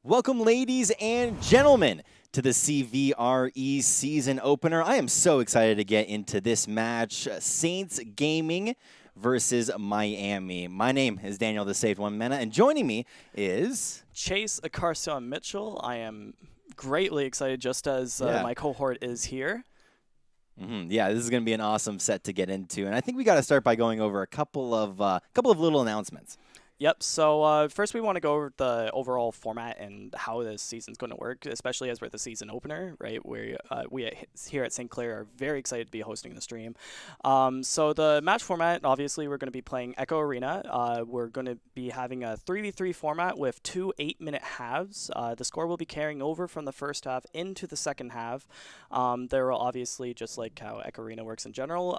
Welcome, ladies and gentlemen, to the CVRE season opener. I am so excited to get into this match. Saints Gaming versus Miami. My name is Daniel the Saved One Mena, and joining me is Chase Acarson Mitchell. I am greatly excited, just as my cohort is here. Yeah, this is going to be an awesome set to get into, and I think we got to start by going over a couple of little announcements. Yep, so first we want to go over the overall format and how this season's going to work, especially as we're the season opener, right? We here at St. Clair are very excited to be hosting the stream. So the match format, obviously, we're going to be playing Echo Arena. We're going to be having a 3v3 format with 2 8-minute halves. The score will be carrying over from the first half into the second half. There will obviously, just like how Echo Arena works in general,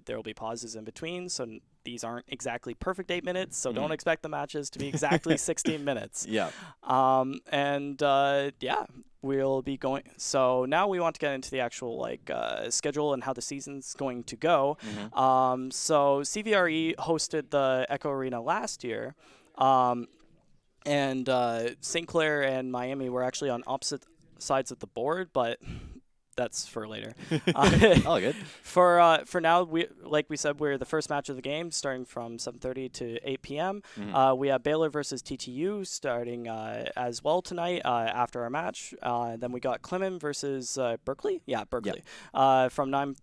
there will be pauses in between, so these aren't exactly perfect 8 minutes, so don't expect the matches to be exactly 16 minutes. Yeah. Yeah, we'll be going. So now we want to get into the actual schedule and how the season's going to go. So CVRE hosted the Echo Arena last year, and St. Clair and Miami were actually on opposite sides of the board, but that's for later. All good. For now, like we said, we're the first match of the game, starting from 7:30 to 8 p.m. We have Baylor versus TTU starting as well tonight after our match. Then we got Clemson versus Berkeley. Yeah, Berkeley. Yep. From 9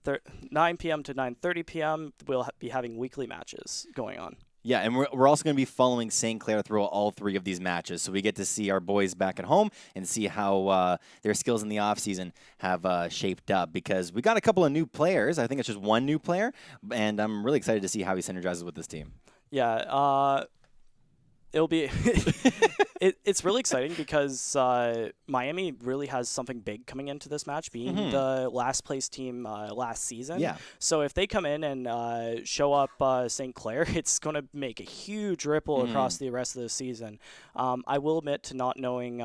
p.m. to 9:30 p.m. We'll be having weekly matches going on. Yeah, and we're also going to be following St. Clair through all 3 of these matches, so we get to see our boys back at home and see how their skills in the offseason have shaped up, because we got a couple of new players. I think it's just one new player, and I'm really excited to see how he synergizes with this team. Yeah, it'll be it's really exciting because Miami really has something big coming into this match, being the last place team last season. Yeah. So if they come in and show up St. Clair, it's going to make a huge ripple across the rest of the season. I will admit to not knowing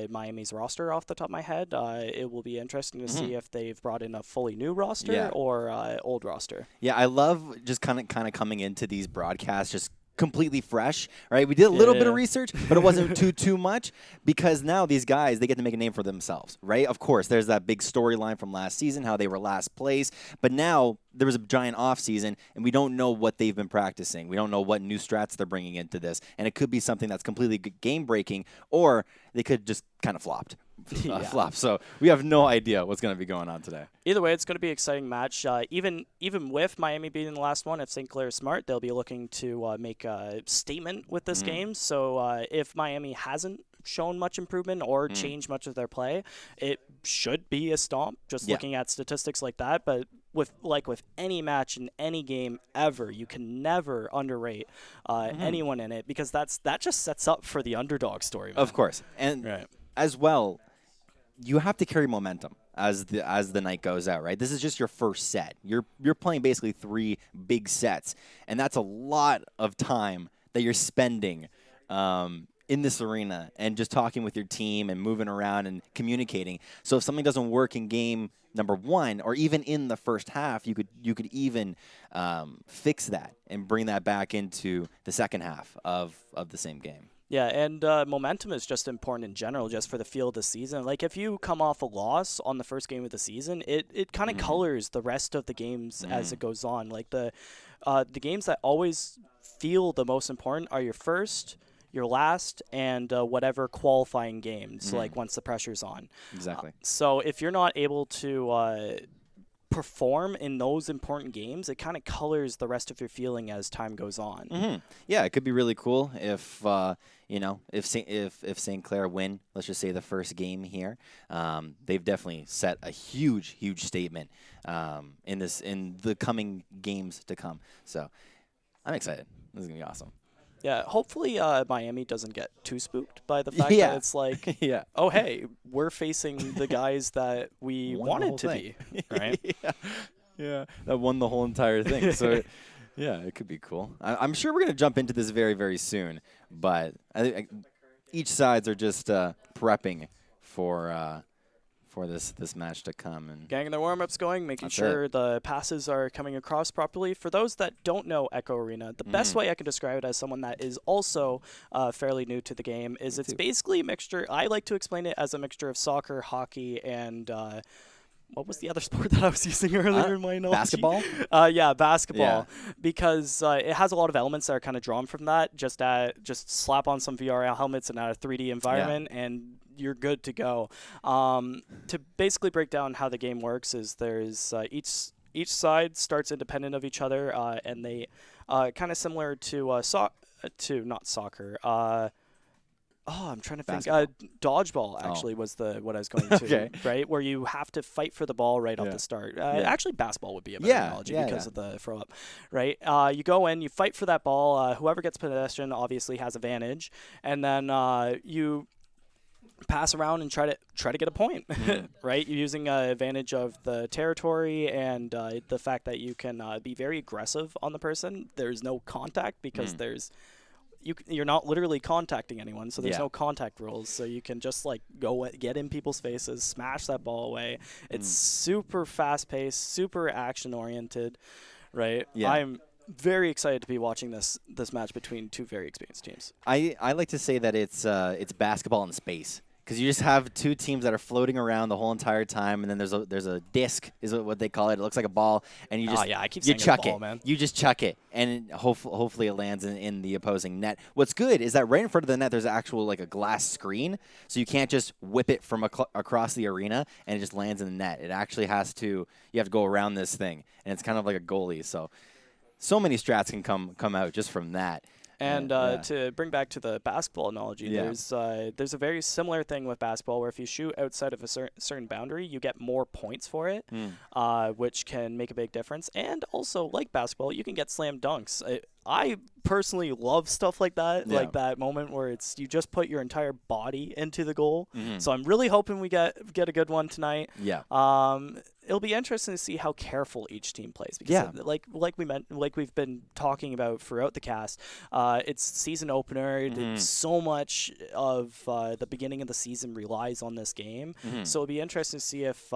Miami's roster off the top of my head. It will be interesting to see if they've brought in a fully new roster or old roster. Yeah, I love just kind of coming into these broadcasts just completely fresh, right? We did a little bit of research, but it wasn't too much, because now these guys, they get to make a name for themselves, right? Of course, there's that big storyline from last season, how they were last place, but now there was a giant off season, and we don't know what they've been practicing. We don't know what new strats they're bringing into this, and it could be something that's completely game breaking, or they could just kind of flop. So we have no idea what's going to be going on today. Either way, it's going to be an exciting match. Even with Miami being the last one, if St. Clair is smart, they'll be looking to make a statement with this game. So if Miami hasn't shown much improvement or changed much of their play, it should be a stomp, just looking at statistics like that. But with any match in any game ever, you can never underrate anyone in it, because that just sets up for the underdog story, man. Of course. And as well, you have to carry momentum as the night goes out, right? This is just your first set. You're playing basically 3 big sets, and that's a lot of time that you're spending in this arena and just talking with your team and moving around and communicating. So if something doesn't work in game number 1, or even in the first half, you could even fix that and bring that back into the second half of the same game. Yeah, and momentum is just important in general, just for the feel of the season. Like, if you come off a loss on the first game of the season, it kind of colors the rest of the games as it goes on. Like, the games that always feel the most important are your first, your last, and whatever qualifying games, like once the pressure's on. Exactly. So if you're not able to perform in those important games, it kind of colors the rest of your feeling as time goes on. Yeah, it could be really cool if if St. Clair win, let's just say the first game here. They've definitely set a huge statement in the coming games to come. So I'm excited. This is gonna be awesome. Yeah, hopefully Miami doesn't get too spooked by the fact that it's like, oh, hey, we're facing the guys that we wanted to be, right? Yeah, that won the whole entire thing. So, yeah, it could be cool. I'm sure we're going to jump into this very, very soon, but each sides are just prepping for for this match to come. And Getting their warm-ups going, making That's sure the passes are coming across properly. For those that don't know Echo Arena, the best way I can describe it as someone that is also fairly new to the game is it's basically a mixture. I like to explain it as a mixture of soccer, hockey, and what was the other sport that I was using earlier in my analogy? Basketball? Yeah, basketball. Yeah. Because it has a lot of elements that are kind of drawn from that. Just slap on some VRL helmets and add a 3D environment, and you're good to go. To basically break down how the game works is there's each side starts independent of each other, and they kind of similar to not soccer. I'm trying to think. Dodgeball actually was what I was going to. Right, where you have to fight for the ball right off the start. Actually, basketball would be a better analogy because of the throw up. Right, you go in, you fight for that ball. Whoever gets possession obviously has advantage, and then you pass around and try to get a point. Right, you're using advantage of the territory and the fact that you can be very aggressive on the person. There's no contact because you're not literally contacting anyone, so there's no contact rules. So you can just like get in people's faces, smash that ball away. It's super fast-paced, super action-oriented, right? Yeah. I'm very excited to be watching this match between two very experienced teams. I like to say that it's basketball in space. Because you just have two teams that are floating around the whole entire time, and then there's a disc, is what they call it. It looks like a ball, and you just I keep you saying chuck ball, it. Man. You just chuck it, and hopefully it lands in the opposing net. What's good is that right in front of the net there's actual like a glass screen, so you can't just whip it from across the arena and it just lands in the net. It actually you have to go around this thing, and it's kind of like a goalie. So many strats can come out just from that. And to bring back to the basketball analogy, there's a very similar thing with basketball where if you shoot outside of a certain boundary, you get more points for it, which can make a big difference. And also, like basketball, you can get slam dunks. I personally love stuff like that, like that moment where you just put your entire body into the goal. So I'm really hoping we get a good one tonight. Yeah. It'll be interesting to see how careful each team plays because, like we've been talking about throughout the cast, it's season opener. So much of the beginning of the season relies on this game. So it'll be interesting to see if.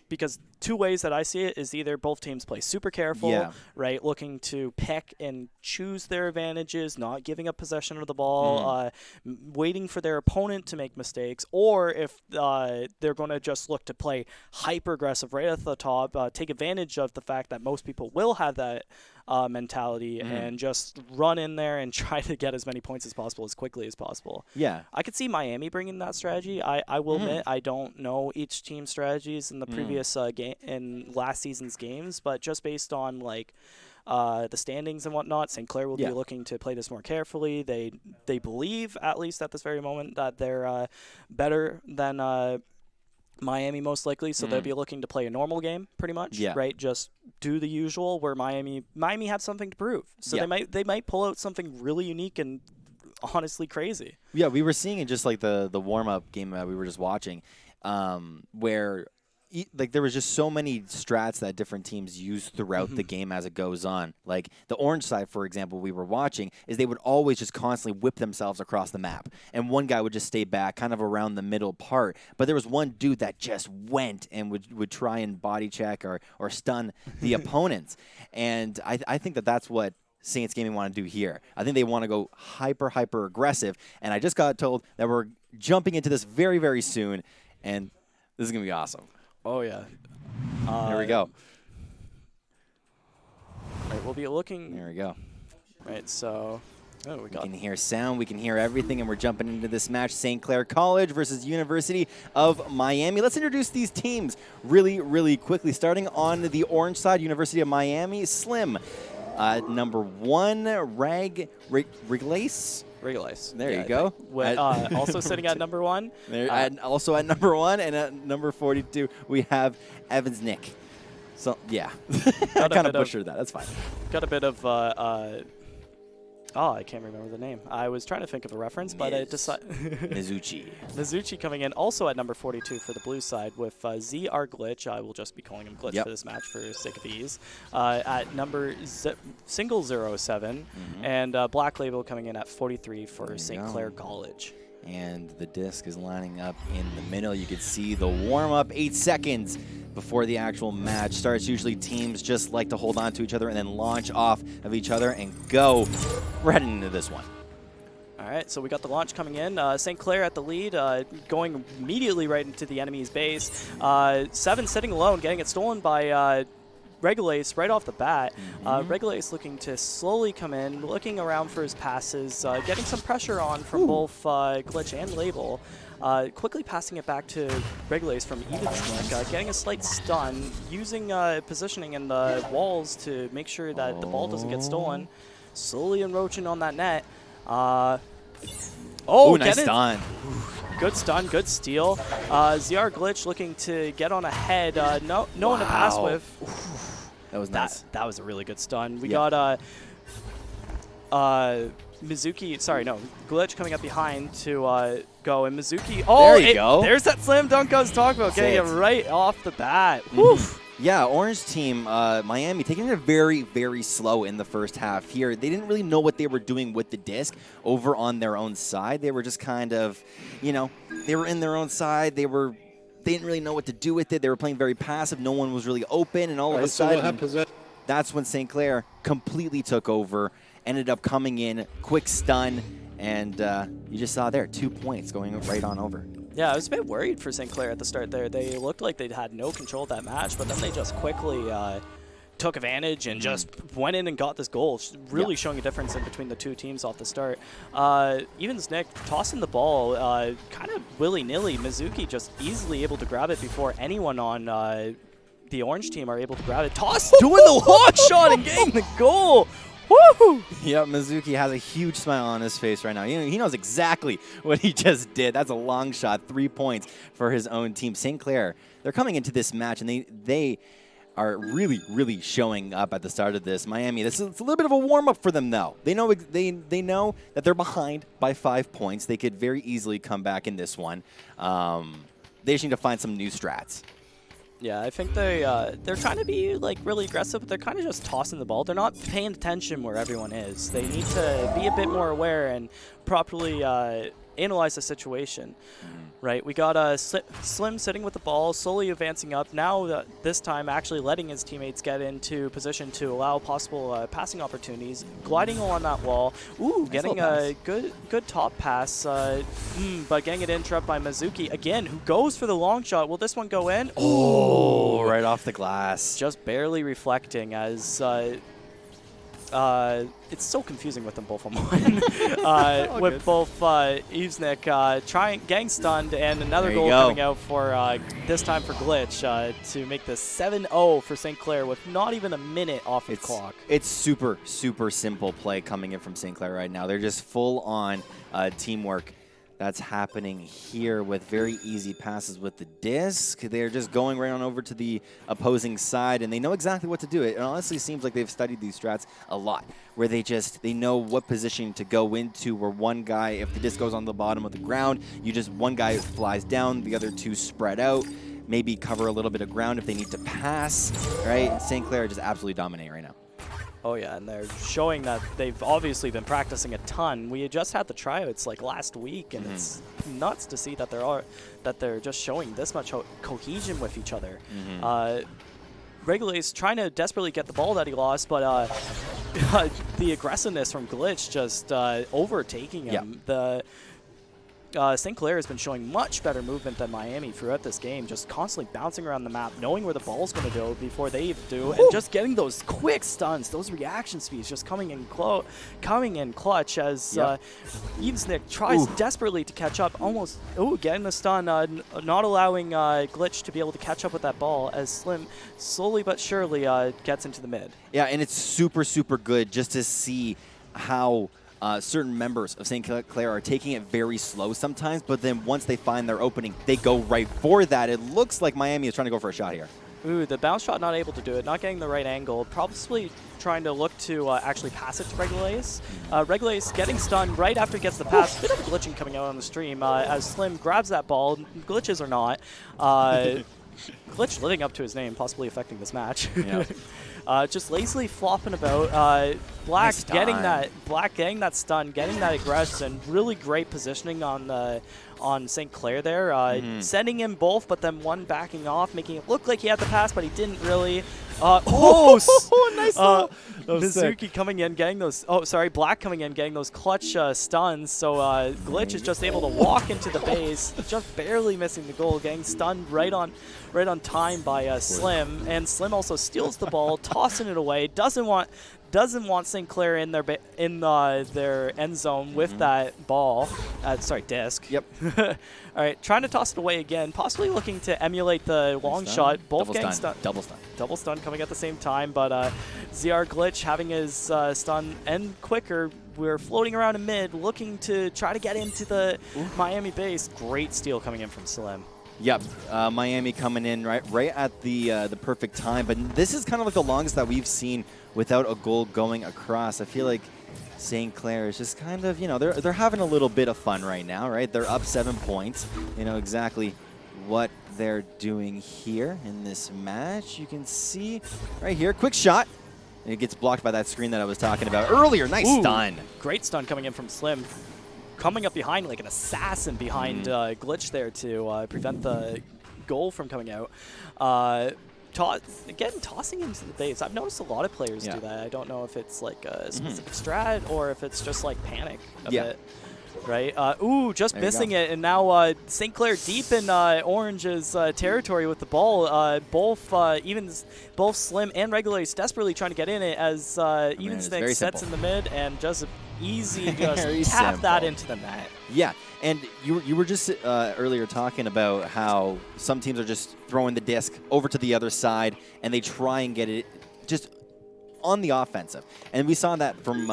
Because two ways that I see it is either both teams play super careful, right, looking to pick and choose their advantages, not giving up possession of the ball, waiting for their opponent to make mistakes, or if they're going to just look to play hyper-aggressive right at the top, take advantage of the fact that most people will have that mentality and just run in there and try to get as many points as possible as quickly as possible. Yeah. I could see Miami bringing that strategy. I will admit I don't know each team's strategies in the previous game in last season's games, but just based on like the standings and whatnot, St. Clair will be looking to play this more carefully. They believe, at least at this very moment, that they're better than Miami most likely, so they'll be looking to play a normal game pretty much, right? Just do the usual. Where Miami have something to prove, so they might pull out something really unique and honestly crazy. Yeah, we were seeing it just like the warm up game that we were just watching, where like there was just so many strats that different teams use throughout the game as it goes on. Like the orange side, for example, we were watching is they would always just constantly whip themselves across the map, and one guy would just stay back, kind of around the middle part. But there was one dude that just went and would try and body check or stun the opponents, and I think that's what Saints Gaming want to do here. I think they want to go hyper aggressive, and I just got told that we're jumping into this very, very soon, and this is gonna be awesome. Oh yeah. There we go. Right, we'll be looking. There we go. Right, so we can hear sound, we can hear everything, and we're jumping into this match. St. Clair College versus University of Miami. Let's introduce these teams really, really quickly. Starting on the orange side, University of Miami, Slim. Number 1, Riglace. There you go. Also sitting at number 1. Also at number 1, and at number 42, we have Evans Nick. So, yeah. I kind of butchered that. That's fine. Got a bit of I can't remember the name. I was trying to think of a reference, but I decided... Mizuchi coming in also at number 42 for the blue side with ZR Glitch. I will just be calling him Glitch for this match for sake of ease. At number single 07, and Black Label coming in at 43 for St. Clair College. And the disc is lining up in the middle. You can see the warm-up, 8 seconds before the actual match starts. Usually teams just like to hold on to each other and then launch off of each other and go right into this one. All right, so we got the launch coming in. St. Clair at the lead, going immediately right into the enemy's base. Seven sitting alone, getting it stolen by Regulace right off the bat. Regulace looking to slowly come in, looking around for his passes, getting some pressure on from both Glitch and Label. Quickly passing it back to Regulace from Evensnick, getting a slight stun, using positioning in the walls to make sure that the ball doesn't get stolen. Slowly encroaching on that net. Nice stun. Good stun, good steal. ZR Glitch looking to get on ahead. No one to pass with. That was nice. That was a really good stun. We got Mizuki, Glitch coming up behind to go, and Mizuki. Oh, there you go. There's that slam dunk I was talking about, getting it right off the bat. Yeah, Orange team, Miami, taking it very, very slow in the first half here. They didn't really know what they were doing with the disc over on their own side. They were just kind of, they were in their own side. They didn't really know what to do with it. They were playing very passive. No one was really open, and all of a sudden, that's when St. Clair completely took over, ended up coming in, quick stun, and you just saw there, 2 points going right on over. Yeah, I was a bit worried for St. Clair at the start there. They looked like they'd had no control of that match, but then they just quickly took advantage and just went in and got this goal, really showing a difference in between the two teams off the start. Evensnick tossing the ball kind of willy-nilly. Mizuki just easily able to grab it before anyone on the Orange team are able to grab it. Toss doing the long shot and getting the goal. Woo! Yep, Mizuki has a huge smile on his face right now. He knows exactly what he just did. That's a long shot, 3 points for his own team. St. Clair, they're coming into this match, and they are really, really showing up at the start of this. Miami, it's a little bit of a warm-up for them, though. They know that they're behind by 5 points. They could very easily come back in this one. They just need to find some new strats. Yeah, I think they're trying to be really aggressive, but they're kind of just tossing the ball. They're not paying attention where everyone is. They need to be a bit more aware and properly analyze the situation. Right, we got Slim sitting with the ball, slowly advancing up. Now, this time, actually letting his teammates get into position to allow possible passing opportunities. Gliding along that wall. Ooh, getting a good top pass, but getting it interrupted by Mizuki again, who goes for the long shot. Will this one go in? Oh, right off the glass. Just barely reflecting as. It's so confusing with them both on one. With both Evensnick getting stunned and another goal coming out for this time for Glitch to make this 7-0 for St. Clair with not even a minute off the clock. It's super, super simple play coming in from St. Clair right now. They're just full on teamwork. That's happening here with very easy passes with the disc. They're just going right on over to the opposing side, and they know exactly what to do. It honestly seems like they've studied these strats a lot, where they know what position to go into, where one guy, if the disc goes on the bottom of the ground, one guy flies down, the other two spread out, maybe cover a little bit of ground if they need to pass, right? St. Clair just absolutely dominate right now. Oh yeah, and they're showing that they've obviously been practicing a ton. We had just had the tryouts last week, and it's nuts to see that they're just showing this much cohesion with each other. Regulace trying to desperately get the ball that he lost, but the aggressiveness from Glitch just overtaking him. St. Clair has been showing much better movement than Miami throughout this game, just constantly bouncing around the map, knowing where the ball's going to go before they even do, and just getting those quick stuns, those reaction speeds just coming in clutch as Evensnick tries desperately to catch up, almost getting the stun, not allowing Glitch to be able to catch up with that ball as Slim slowly but surely gets into the mid. Yeah, and it's super, super good just to see how certain members of St. Clair are taking it very slow sometimes, but then once they find their opening, they go right for that. It looks like Miami is trying to go for a shot here. Ooh, the bounce shot not able to do it, not getting the right angle, probably trying to look to actually pass it to Regulace. Regulace getting stunned right after he gets the pass. Bit of glitching coming out on the stream as Slim grabs that ball, glitches or not. Glitch living up to his name, possibly affecting this match. just lazily flopping about. Black Nice getting time. that stun, getting that aggression. Really great positioning on St. Clair there, sending him both, but then one backing off, making it look like he had the pass, but he didn't really. Nice little. That was sick. Mizuki coming in, getting those. Oh, sorry, Black coming in, getting those clutch stuns. So Glitch is just able to walk into the base, just barely missing the goal, getting stunned right on time by Slim, and Slim also steals the ball, tossing it away. Doesn't want St. Clair in their end zone with that ball. Sorry, disc. Yep. All right, trying to toss it away again, possibly looking to emulate the long shot. Both getting stun. Double stun. Double stun coming at the same time, but ZR Glitch having his stun end quicker. We're floating around in mid, looking to try to get into the Miami base. Great steal coming in from Slim. Yep, Miami coming in right at the perfect time. But this is kind of like the longest that we've seen without a goal going across. I feel like St. Clair is just kind of, they're having a little bit of fun right now, right? They're up 7 points. You know exactly what they're doing here in this match. You can see right here, quick shot. And it gets blocked by that screen that I was talking about earlier. Nice stun. Great stun coming in from Slim. Coming up behind like an assassin behind Glitch there to prevent the goal from coming out. Again, tossing into the base. I've noticed a lot of players do that. I don't know if it's like a specific strat or if it's just like panic a bit. Right? Just missing it, and now St. Clair deep in Orange's territory with the ball. Both Slim and Regulars desperately trying to get in it as Evensnick sets in the mid and just easy just tap that into the net. Yeah, and you were just earlier talking about how some teams are just throwing the disc over to the other side, and they try and get it just on the offensive. And we saw that from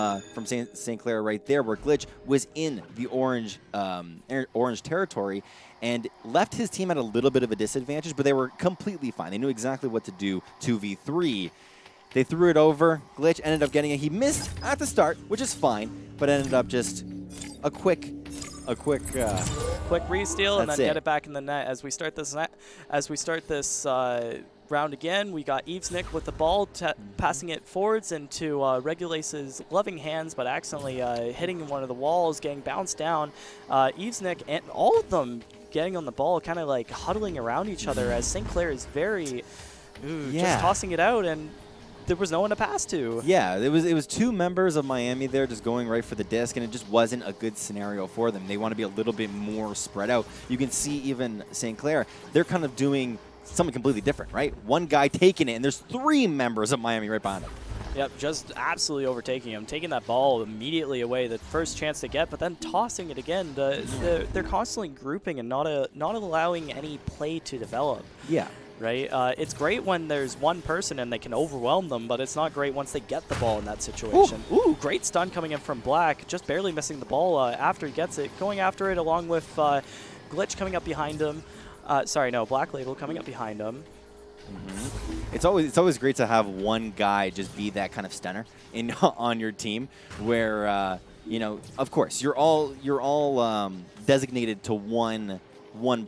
St. Clair right there, where Glitch was in the orange territory and left his team at a little bit of a disadvantage, but they were completely fine. They knew exactly what to do 2v3. They threw it over. Glitch ended up getting it. He missed at the start, which is fine, but ended up just a quick re-steal and then get it back in the net. As we start this round again, we got Evesnick with the ball, passing it forwards into Regulace's loving hands, but accidentally hitting one of the walls, getting bounced down. Evesnick and all of them getting on the ball, kind of like huddling around each other as St. Clair is very just tossing it out, and there was no one to pass to. Yeah, it was two members of Miami there just going right for the disc, and it just wasn't a good scenario for them. They want to be a little bit more spread out. You can see even St. Clair, they're kind of doing something completely different, right? One guy taking it, and there's 3 members of Miami right behind him. Yep, just absolutely overtaking him, taking that ball immediately away, the first chance to get, but then tossing it again. They're constantly grouping and not allowing any play to develop. Yeah. Right? It's great when there's one person and they can overwhelm them, but it's not great once they get the ball in that situation. Ooh, great stun coming in from Black, just barely missing the ball after he gets it. Going after it along with Glitch coming up behind him. Black Label coming up behind him. It's always great to have one guy just be that kind of stunner on your team, where of course you're all designated to one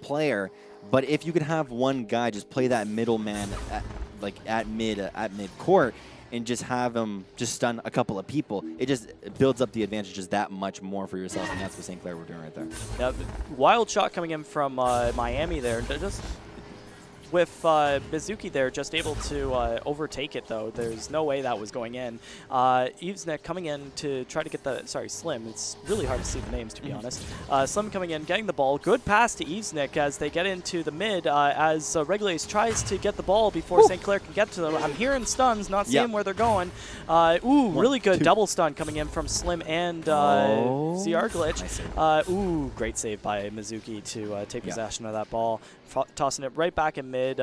player, but if you could have one guy just play that middleman at mid court and just have him just stun a couple of people, it just builds up the advantage just that much more for yourself, and that's what St. Clair were doing right there. Yeah, wild shot coming in from Miami there. Just with Mizuki there, just able to overtake it, though. There's no way that was going in. Evesnick coming in to try to get the... Sorry, Slim. It's really hard to see the names, to be honest. Slim coming in, getting the ball. Good pass to Evesnick as they get into the mid, as Regulace tries to get the ball before St. Clair can get to them. I'm hearing stuns, not seeing where they're going. Really good double stun coming in from Slim and ZR Glitch. Great save by Mizuki to take possession of that ball. Tossing it right back in mid,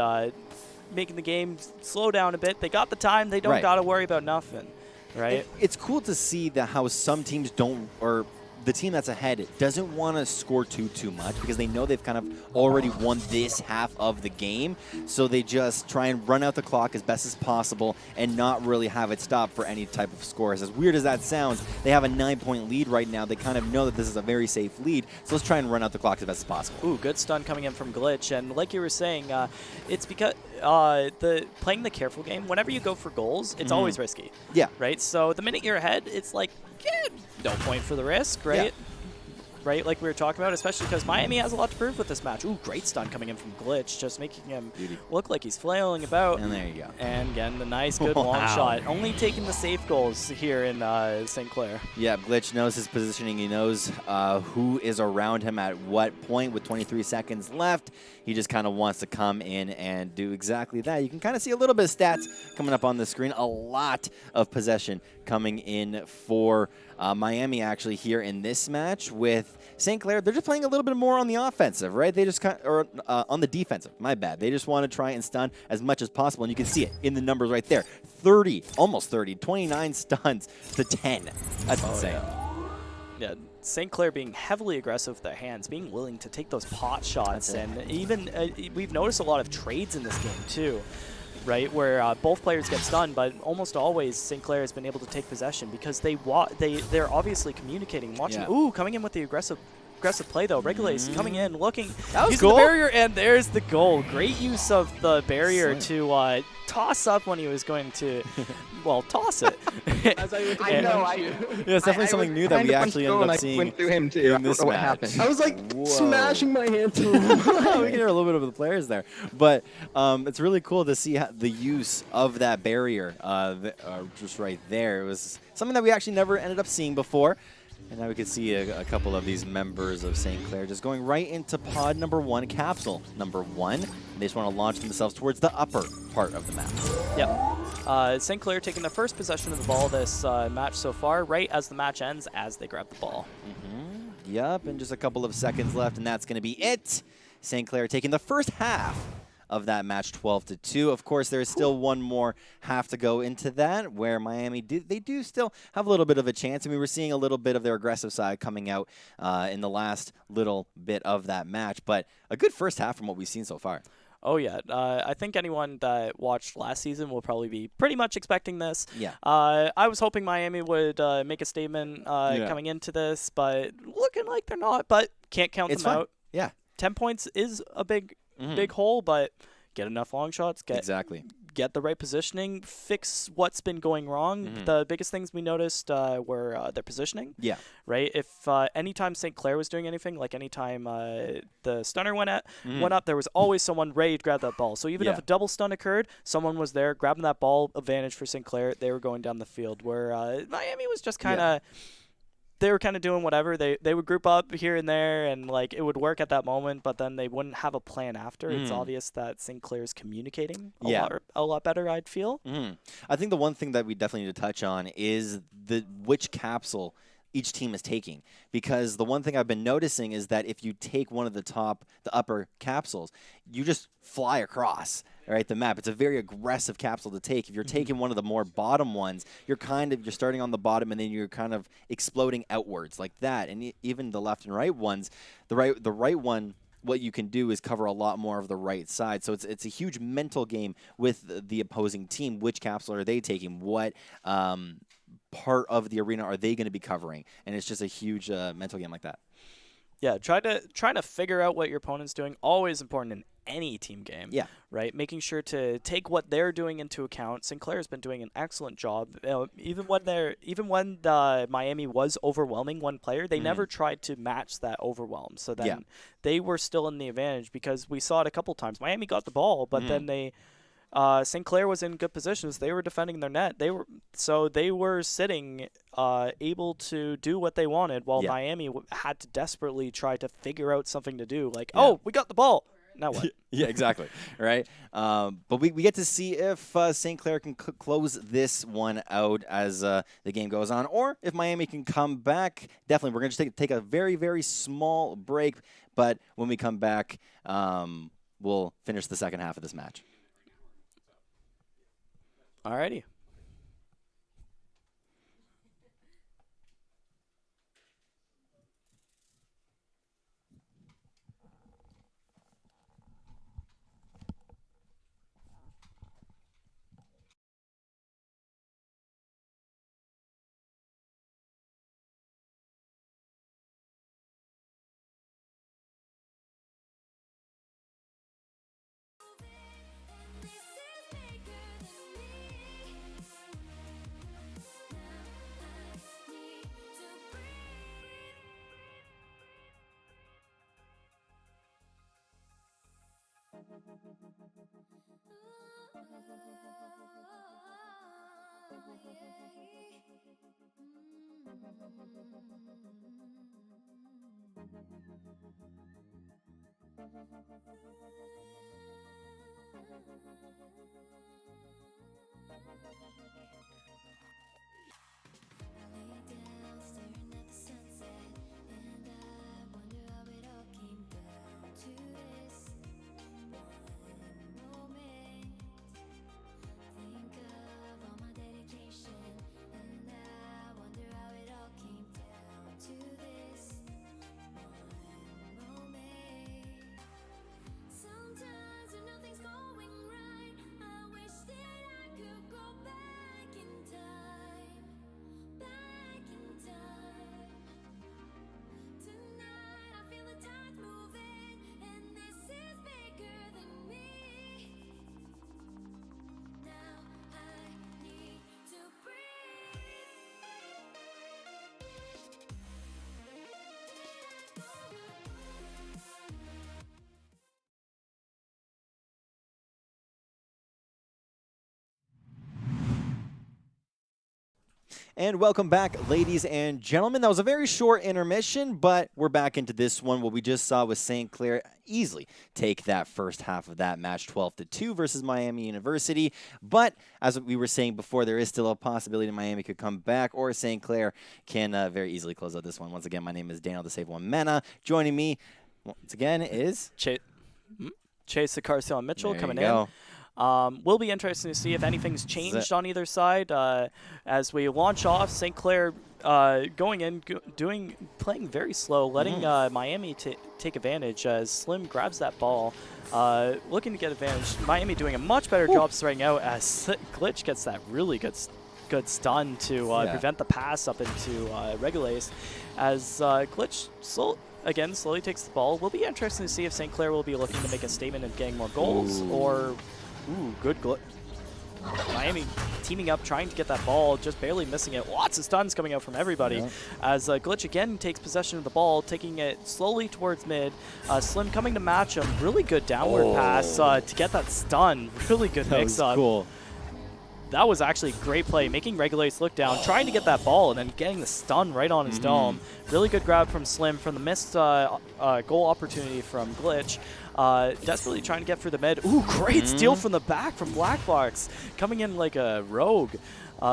making the game slow down a bit. They got the time. They don't got to worry about nothing, right? It's cool to see that how some teams don't, or the team that's ahead doesn't want to score too much because they know they've kind of already won this half of the game. So they just try and run out the clock as best as possible and not really have it stop for any type of scores. As weird as that sounds, they have a 9-point lead right now. They kind of know that this is a very safe lead. So let's try and run out the clock as best as possible. Good stun coming in from Glitch. And like you were saying, it's because the playing the careful game. Whenever you go for goals, it's always risky. Yeah. Right. So the minute you're ahead, it's like, no point for the risk, right? Yeah. Right, like we were talking about, especially because Miami has a lot to prove with this match. Ooh, great stun coming in from Glitch, just making him look like he's flailing about. And there you go. And again, the nice, good long shot. Only taking the safe goals here in St. Clair. Yeah, Glitch knows his positioning. He knows who is around him at what point with 23 seconds left. He just kind of wants to come in and do exactly that. You can kind of see a little bit of stats coming up on the screen. A lot of possession coming in for Miami actually here in this match with St. Clair. They're just playing a little bit more on the offensive, right? They just or on the defensive. My bad. They just want to try and stun as much as possible, and you can see it in the numbers right there. 30, almost 30, 29 stuns to 10. That's insane. Yeah, St. Clair being heavily aggressive with their hands, being willing to take those pot shots, and even we've noticed a lot of trades in this game too, right? Where both players get stunned, but almost always St. Clair has been able to take possession because they're obviously communicating, watching. Yeah. Ooh, coming in with the aggressive play though. Regulus coming in, looking, that was using cool. the barrier, and there's the goal. Great use of the barrier to toss up when he was going to, well, toss it. I know. Yeah, it's definitely something new that we actually ended up seeing went through him too. in this what match. happened. I was like smashing my hand through. We can hear a little bit of the players there, but it's really cool to see the use of that barrier just right there. It was something that we actually never ended up seeing before. And now we can see a couple of these members of St. Clair just going right into pod number 1, capsule number 1. They just want to launch themselves towards the upper part of the map. Yep. St. Clair taking the first possession of the ball this match so far, right as the match ends, as they grab the ball. Yep, and just a couple of seconds left, and that's going to be it. St. Clair taking the first half of that match 12-2. Of course, there is still one more half to go into that, where Miami they do still have a little bit of a chance. I mean, we're seeing a little bit of their aggressive side coming out in the last little bit of that match, but a good first half from what we've seen so far. Oh, yeah. I think anyone that watched last season will probably be pretty much expecting this. Yeah. I was hoping Miami would make a statement coming into this, but looking like they're not, but can't count them out. Yeah. 10 points is a big hole, but get enough long shots, get the right positioning, fix what's been going wrong. The biggest things we noticed were their positioning. Yeah. Right? If anytime St. Clair was doing anything, like anytime the stunner went up, there was always someone ready to grab that ball. So even if a double stun occurred, someone was there grabbing that ball, advantage for St. Clair. They were going down the field, where Miami was just kind of... They were kind of doing whatever. They would group up here and there, and like it would work at that moment, but then they wouldn't have a plan after. It's obvious that St. Clair's communicating a lot better, I'd feel. I think the one thing that we definitely need to touch on is which capsule each team is taking, because the one thing I've been noticing is that if you take one of the upper capsules, you just fly across the map. It's a very aggressive capsule to take. If you're taking one of the more bottom ones, you're starting on the bottom and then you're kind of exploding outwards like that. And even the left and right ones, the right one, what you can do is cover a lot more of the right side. So it's a huge mental game with the opposing team. Which capsule are they taking? What part of the arena are they going to be covering? And it's just a huge mental game like that. Yeah, trying to figure out what your opponent's doing, always important in any team game. Yeah. Right? Making sure to take what they're doing into account. St. Clair's been doing an excellent job. Even when Miami was overwhelming one player, they never tried to match that overwhelm. So then they were still in the advantage, because we saw it a couple times. Miami got the ball, but then St. Clair was in good positions. They were defending their net. They were sitting, able to do what they wanted, while Miami had to desperately try to figure out something to do. Like, oh, we got the ball. Now what? Yeah, exactly. Right. But we get to see if St. Clair can close this one out as the game goes on, or if Miami can come back. Definitely, we're going to take a very, very small break. But when we come back, we'll finish the second half of this match. Alrighty. And welcome back, ladies and gentlemen. That was a very short intermission, but we're back into this one. What we just saw was St. Clair easily take that first half of that match 12-2 versus Miami University. But as we were saying before, there is still a possibility that Miami could come back or St. Clair can very easily close out this one. Once again, my name is Daniel, the Save One Mena. Joining me once again is Chase Sacarcio Mitchell there coming you go. in. Will be interesting to see if anything's changed on either side as we launch off. St. Clair going in, playing very slow, letting Miami take advantage as Slim grabs that ball, looking to get advantage. Miami doing a much better job starting out as Glitch gets that really good stun to prevent the pass up into Regulace as Glitch slowly takes the ball. Will be interesting to see if St. Clair will be looking to make a statement of getting more goals or... Ooh, good Glitch. Miami teaming up, trying to get that ball, just barely missing it. Lots of stuns coming out from everybody as Glitch again takes possession of the ball, taking it slowly towards mid. Slim coming to match him. Really good downward pass to get that stun. Really good mix-up. Cool. That was actually a great play, making Regulace look down, trying to get that ball, and then getting the stun right on his dome. Really good grab from Slim from the missed goal opportunity from Glitch. Desperately trying to get through the mid. Ooh, great steal from the back from Blackbox. Coming in like a rogue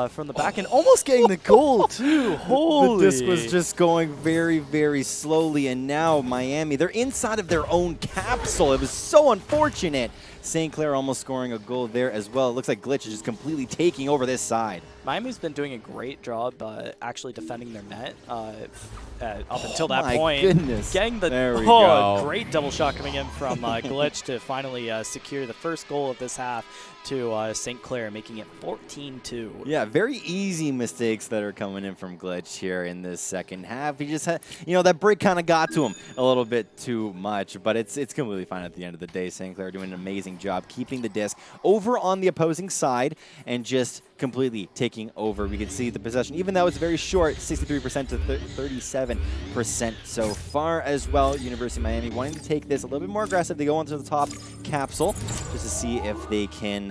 from the back and almost getting the goal, too. Holy. The disc was just going very, very slowly, and now Miami, they're inside of their own capsule. It was so unfortunate. St. Clair almost scoring a goal there as well. It looks like Glitch is just completely taking over this side. Miami's been doing a great job actually defending their net up until that point. Goodness. Getting the there we go. Great double shot coming in from Glitch to finally secure the first goal of this half to St. Clair, making it 14-2. Yeah, very easy mistakes that are coming in from Glitch here in this second half. He just had, that break kind of got to him a little bit too much, but it's completely fine at the end of the day. St. Clair doing an amazing job keeping the disc over on the opposing side and just completely taking over. We can see the possession, even though it's very short, 63% to 37% so far as well. University of Miami wanting to take this a little bit more aggressive. They go onto the top capsule just to see if they can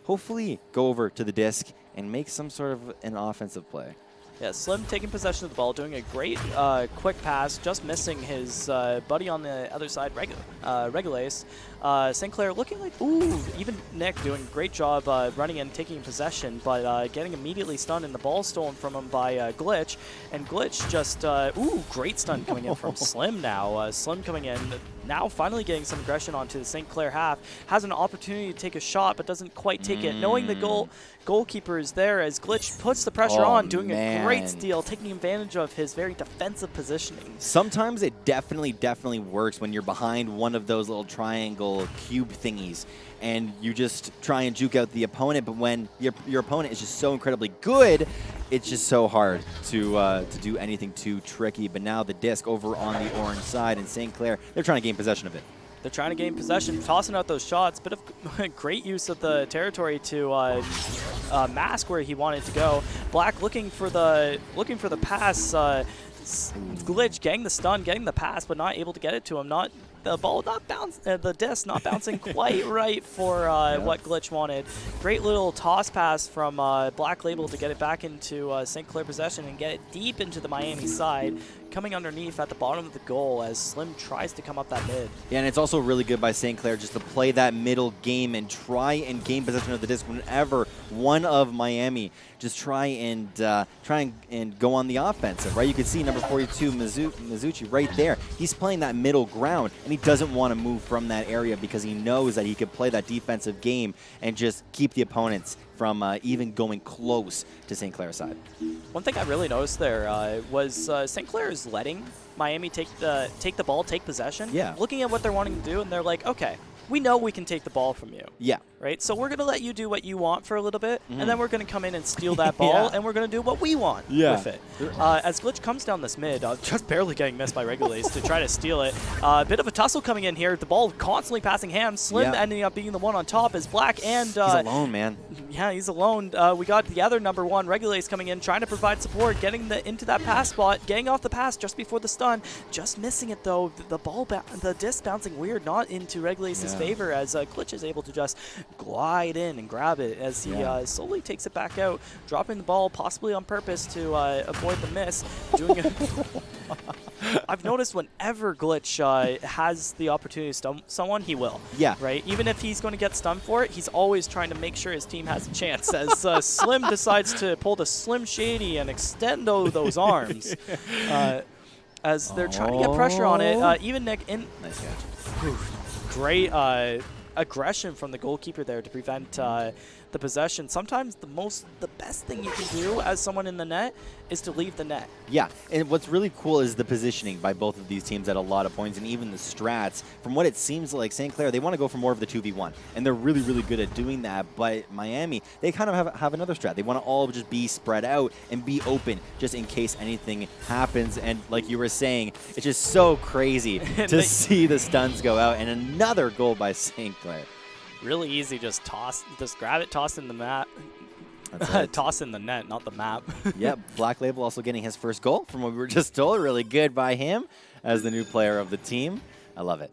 hopefully go over to the disc and make some sort of an offensive play. Yeah, Slim taking possession of the ball, doing a great quick pass, just missing his buddy on the other side, Regulace. St. Clair looking like, ooh, even Nick doing a great job running in, taking possession, but getting immediately stunned and the ball stolen from him by Glitch. And Glitch just, ooh, great stun coming in from Slim now. Slim coming in, now finally getting some aggression onto the St. Clair half. Has an opportunity to take a shot, but doesn't quite take it. Knowing the goalkeeper is there as Glitch puts the pressure on, doing a great steal, taking advantage of his very defensive positioning. Sometimes it definitely works when you're behind one of those little triangle cube thingies and you just try and juke out the opponent, but when your opponent is just so incredibly good, it's just so hard to do anything too tricky. But now the disc over on the orange side, and St. Clair, they're trying to gain possession of it. They're trying to gain possession, tossing out those shots. Bit of great use of the territory to mask where he wanted to go. Black looking for the pass. Glitch getting the stun, getting the pass, but not able to get it to him. Not the ball not bounce, the disc not bouncing quite right for what Glitch wanted. Great little toss pass from Black Label to get it back into St. Clair possession and get it deep into the Miami side. Coming underneath at the bottom of the goal as Slim tries to come up that mid. Yeah, and it's also really good by St. Clair just to play that middle game and try and gain possession of the disc whenever one of Miami just try and go on the offensive, right? You can see number 42, Mizuchi, right there. He's playing that middle ground, and he doesn't want to move from that area because he knows that he could play that defensive game and just keep the opponents from even going close to St. Clair's side. One thing I really noticed there was St. Clair is letting Miami take the ball, take possession. Yeah. Looking at what they're wanting to do, and they're like, okay, we know we can take the ball from you. Yeah. Right? So we're going to let you do what you want for a little bit, and then we're going to come in and steal that ball, and we're going to do what we want with it. As Glitch comes down this mid, just barely getting missed by Regulase to try to steal it. A bit of a tussle coming in here. The ball constantly passing hands. Slim ending up being the one on top as Black and... he's alone, man. Yeah, he's alone. We got the other number one, Regulase, coming in, trying to provide support, getting into that pass spot, getting off the pass just before the stun. Just missing it, though. The disc bouncing weird, not into Regulase's favor, as Glitch is able to just glide in and grab it as he slowly takes it back out, dropping the ball possibly on purpose to avoid the miss. I've noticed whenever Glitch has the opportunity to stun someone, he will. Yeah. Right? Even if he's going to get stunned for it, he's always trying to make sure his team has a chance. As Slim decides to pull the Slim Shady and extend those arms. As they're trying to get pressure on it. Even Nick in... Nice catch. Great aggression from the goalkeeper there to prevent the possession. Sometimes the best thing you can do as someone in the net is to leave the net. Yeah, and what's really cool is the positioning by both of these teams at a lot of points, and even the strats. From what it seems like, St. Clair, they want to go for more of the 2v1, and they're really, really good at doing that. But Miami, they kind of have another strat. They want to all just be spread out and be open just in case anything happens. And like you were saying, it's just so crazy to see the stuns go out, and another goal by St. Clair. Really easy, just grab it, toss in the map. Toss in the net, not the map. Yep, Black Label also getting his first goal from what we were just told. Really good by him as the new player of the team. I love it.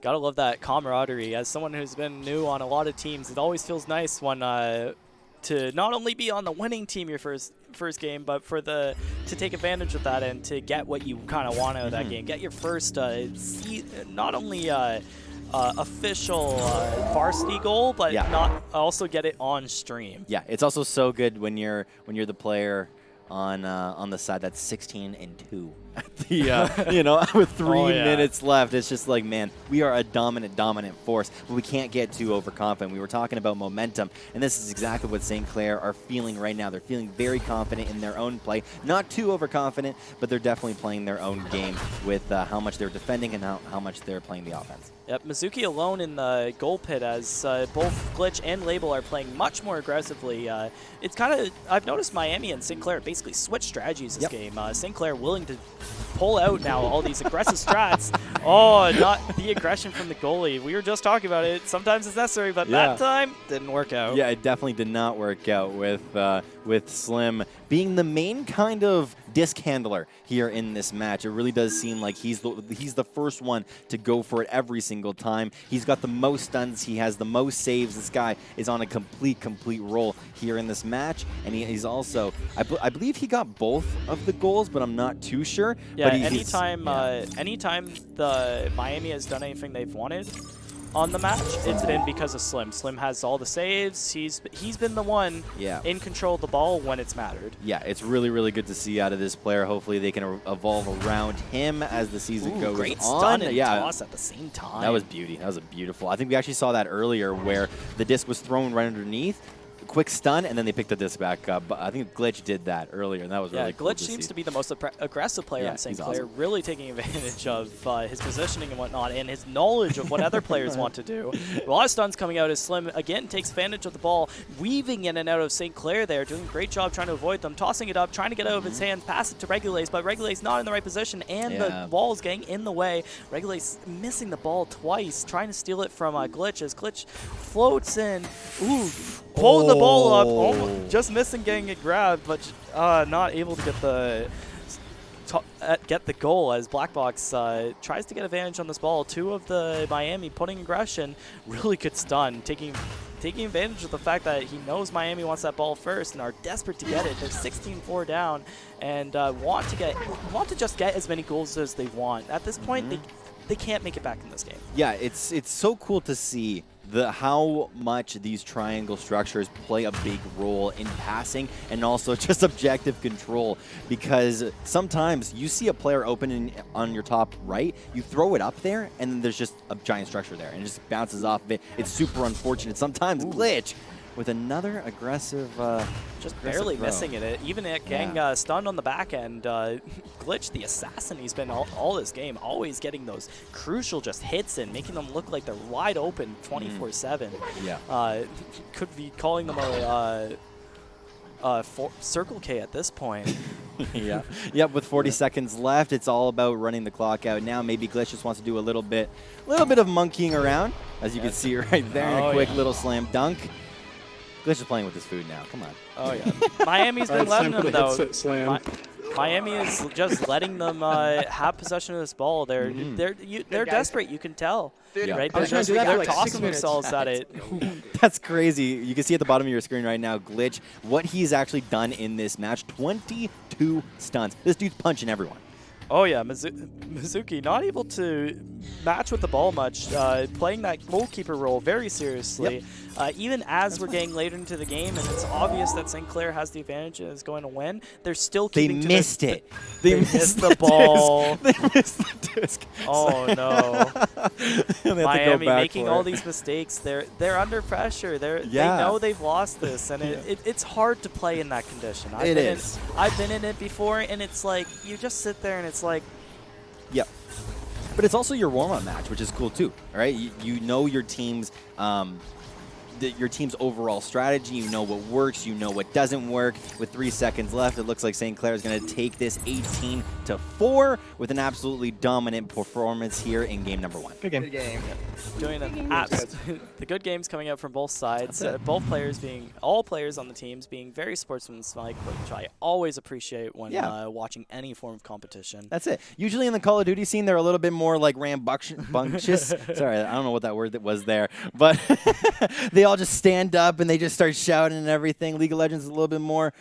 Gotta love that camaraderie. As someone who's been new on a lot of teams, it always feels nice when to not only be on the winning team your first game, but to take advantage of that and to get what you kind of want out of that game. Get your first not only official varsity goal, but not also get it on stream. Yeah, it's also so good when you're the player on the side that's 16-2 at the with 3 minutes left. It's just like, man, we are a dominant force, but we can't get too overconfident. We were talking about momentum, and this is exactly what St. Clair are feeling right now. They're feeling very confident in their own play, not too overconfident, but they're definitely playing their own game with how much they're defending and how much they're playing the offense. Yep, Mizuki alone in the goal pit as both Glitch and Label are playing much more aggressively. It's kind of, I've noticed Miami and St. Clair basically switched strategies this game. St. Clair willing to pull out now all these aggressive strats. Oh, not the aggression from the goalie. We were just talking about it. Sometimes it's necessary, but that time didn't work out. Yeah, it definitely did not work out with Slim being the main kind of disc handler here in this match. It really does seem like he's the first one to go for it every single time. He's got the most stuns. He has the most saves. This guy is on a complete roll here in this match, and he's also, I believe he got both of the goals, but I'm not too sure. Yeah, but anytime the Miami has done anything they've wanted on the match, it's been because of Slim. Slim has all the saves. He's been the one in control of the ball when it's mattered. Yeah, it's really good to see out of this player. Hopefully they can evolve around him as the season goes on. Great stun and toss at the same time. That was beauty. That was a beautiful. I think we actually saw that earlier where the disc was thrown right underneath. Quick stun, and then they picked the disc back up. I think Glitch did that earlier, and that was really cool Glitch seems to be the most aggressive player in St. Clair, really taking advantage of his positioning and whatnot, and his knowledge of what other players want to do. A lot of stuns coming out as Slim, again, takes advantage of the ball, weaving in and out of St. Clair there, doing a great job trying to avoid them, tossing it up, trying to get out of his hands, pass it to Regulase, but Regulase not in the right position, and the wall is getting in the way. Regulase missing the ball twice, trying to steal it from Glitch, as Glitch floats in. Ooh, pulled the ball up, just missing getting it grabbed, but not able to get the get the goal as Blackbox tries to get advantage on this ball. Two of the Miami putting aggression, really good stun, taking advantage of the fact that he knows Miami wants that ball first and are desperate to get it. They're 16-4 down and want to just get as many goals as they want. At this point, they can't make it back in this game. Yeah, it's so cool to see how much these triangle structures play a big role in passing and also just objective control, because sometimes you see a player open on your top right, you throw it up there, and then there's just a giant structure there, and it just bounces off of it. It's super unfortunate. Sometimes Glitch with another aggressive just barely missing it. Even at getting stunned on the back end, Glitch, the assassin, he's been all this game, always getting those crucial just hits in, making them look like they're wide open 24/7. Yeah. Could be calling them a Circle K at this point. Yeah. Yep. With 40 seconds left, it's all about running the clock out now. Maybe Glitch just wants to do a little bit of monkeying around, as you can see right there, in a quick little slam dunk. Glitch is playing with his food now. Come on. Oh, yeah. Miami's been letting them, though. Slam. Miami is just letting them have possession of this ball. They're desperate. You can tell, right? They're, they're tossing themselves at it. That's crazy. You can see at the bottom of your screen right now, Glitch, what he's actually done in this match. 22 stuns. This dude's punching everyone. Oh, yeah. Mizuki not able to match with the ball much, playing that goalkeeper role very seriously. Even as we're getting later into the game and it's obvious that St. Clair has the advantage and is going to win, they're still keeping They to missed it. They missed the ball. They missed the disc. Oh, no. They Miami making all these mistakes. They're under pressure. They know they've lost this, and it's hard to play in that condition. I've been in it before, and it's like you just sit there and it's like, yep. But it's also your warm-up match, which is cool too. All right, you know your team's overall strategy. You know what works. You know what doesn't work. With 3 seconds left, it looks like St. Clair is going to take this 18-4 with an absolutely dominant performance here in game number 1. Good game. Good game. doing the good games coming out from both sides. Both players all players on the teams being very sportsmanlike, which I always appreciate when watching any form of competition. That's it. Usually in the Call of Duty scene, they're a little bit more like rambunctious. Sorry, I don't know what that word that was there, but they all just stand up and they just start shouting and everything. League of Legends is a little bit more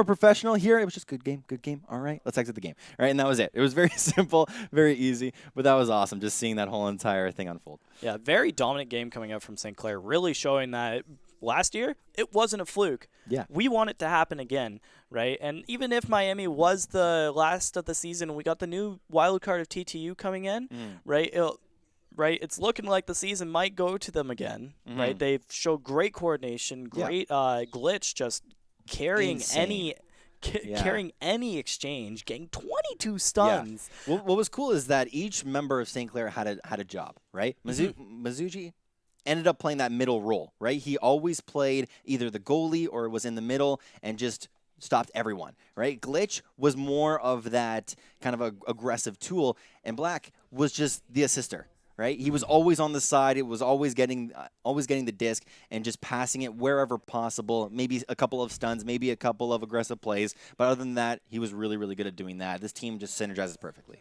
professional. Here, it was just good game. All right, let's exit the game. All right, and that was it. It was very simple, very easy, but that was awesome. Just seeing that whole entire thing unfold. Yeah, very dominant game coming out from St. Clair, really showing that last year it wasn't a fluke. Yeah, we want it to happen again, right? And even if Miami was the last of the season, we got the new wild card of TTU coming in, right? It's looking like the season might go to them again, right? They've showed great coordination, great glitch, just carrying carrying any exchange, getting 22 stuns. Yeah. What was cool is that each member of St. Clair had a job, right? Mizuji ended up playing that middle role, right? He always played either the goalie or was in the middle and just stopped everyone, right? Glitch was more of that kind of aggressive tool, and Black was just the assister. Right, he was always on the side. It was always getting the disc and just passing it wherever possible. Maybe a couple of stuns, maybe a couple of aggressive plays, but other than that, he was really, really good at doing that. This team just synergizes perfectly.